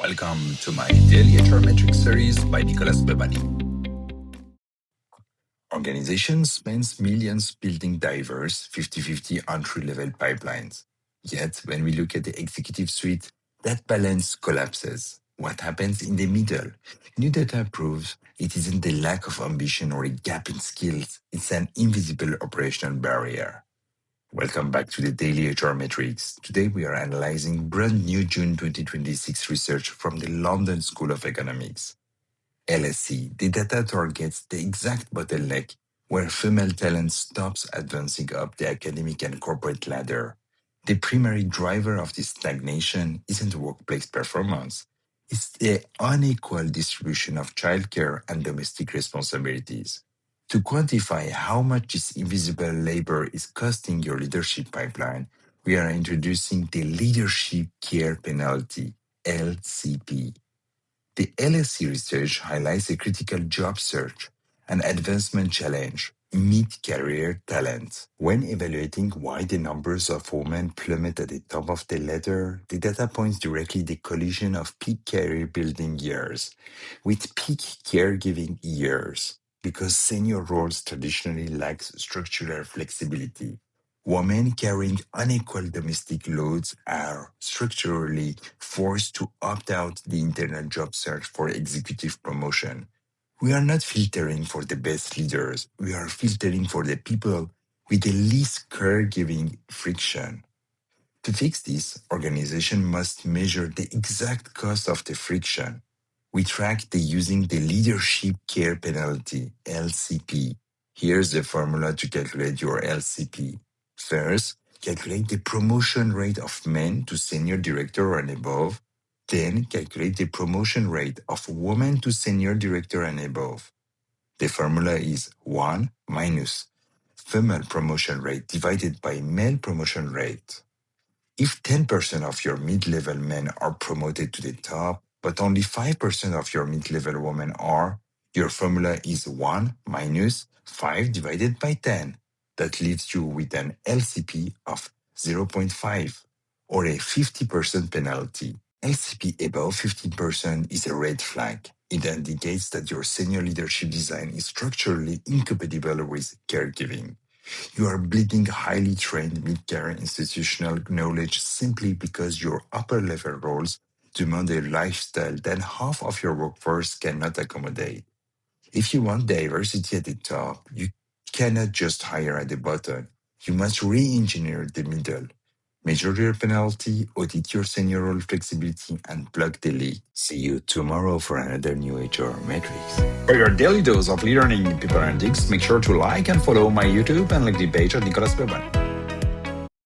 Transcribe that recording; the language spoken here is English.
Welcome to my daily HR metrics series by Nicolas Behbahani. Organizations spend millions building diverse 50-50 entry-level pipelines. Yet, when we look at the executive suite, that balance collapses. What happens in the middle? New data proves it isn't the lack of ambition or a gap in skills, it's an invisible operational barrier. Welcome back to the Daily HR Metrics. Today we are analyzing brand new June 2026 research from the London School of Economics. LSE, the data targets the exact bottleneck where female talent stops advancing up the academic and corporate ladder. The primary driver of this stagnation isn't workplace performance, it's the unequal distribution of childcare and domestic responsibilities. To quantify how much this invisible labor is costing your leadership pipeline, we are introducing the Leadership Care Penalty, LCP. The LSE research highlights a critical job search and advancement challenge, mid-career talent. When evaluating why the numbers of women plummet at the top of the ladder, the data points directly the collision of peak career building years with peak caregiving years, because senior roles traditionally lack structural flexibility. Women carrying unequal domestic loads are structurally forced to opt out the internal job search for executive promotion. We are not filtering for the best leaders. We are filtering for the people with the least caregiving friction. To fix this, organization must measure the exact cost of the friction. We track using the Leadership Care Penalty, LCP. Here's the formula to calculate your LCP. First, calculate the promotion rate of men to senior director and above. Then, calculate the promotion rate of women to senior director and above. The formula is 1 minus female promotion rate divided by male promotion rate. If 10% of your mid-level men are promoted to the top, but only 5% of your mid-level women are, your formula is 1 minus 5 divided by 10. That leaves you with an LCP of 0.5 or a 50% penalty. LCP above 15% is a red flag. It indicates that your senior leadership design is structurally incompatible with caregiving. You are bleeding highly trained mid-career institutional knowledge simply because your upper-level roles demand a lifestyle that half of your workforce cannot accommodate. If you want diversity at the top, you cannot just hire at the bottom. You must re-engineer the middle. Measure your penalty, audit your senior role flexibility, and plug the leak. See you tomorrow for another new HR Metrics. For your daily dose of learning in people analytics, make sure to like and follow my YouTube and LinkedIn page at Nicolas Behbahani.